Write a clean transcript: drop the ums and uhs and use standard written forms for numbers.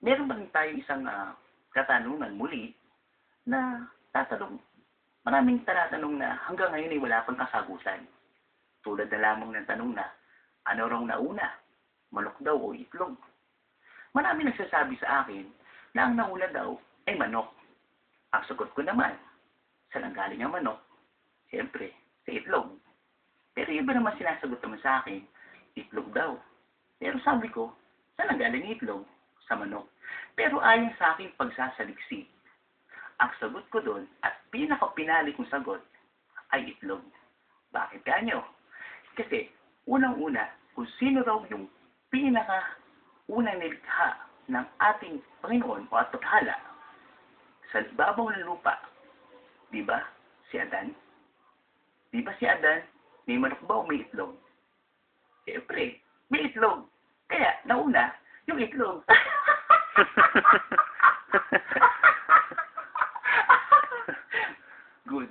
meron ba rin tayo isang katanungan muli na tatanong, maraming tinatanong na hanggang ngayon ay wala pang kasagutan. Tulad na lamang ng tanong na, ano raw nauna? Manok daw o itlog? Marami nagsasabi sa akin na ang nauna daw ay manok. Ang sagot ko naman, saan ang galing ang manok? Siyempre, sa itlog. Pero iba naman sinasagot naman sa akin, itlog daw. Pero sabi ko, saan ang galing itlog? Sa manok. Pero ayon sa aking pagsasaliksik, ang sagot ko doon at pinakapinali kong sagot ay itlog. Bakit kanyo? Kasi unang-una, kung sino raw yung pinaka-unang nilikha ng ating Panginoon o Atothala sa ibabaw ng lupa, di ba? Si Adan. Di ba si Adan, may manok ba o may itlog? Siyempre, may itlog. Kaya, nauna, yung itlog. Good.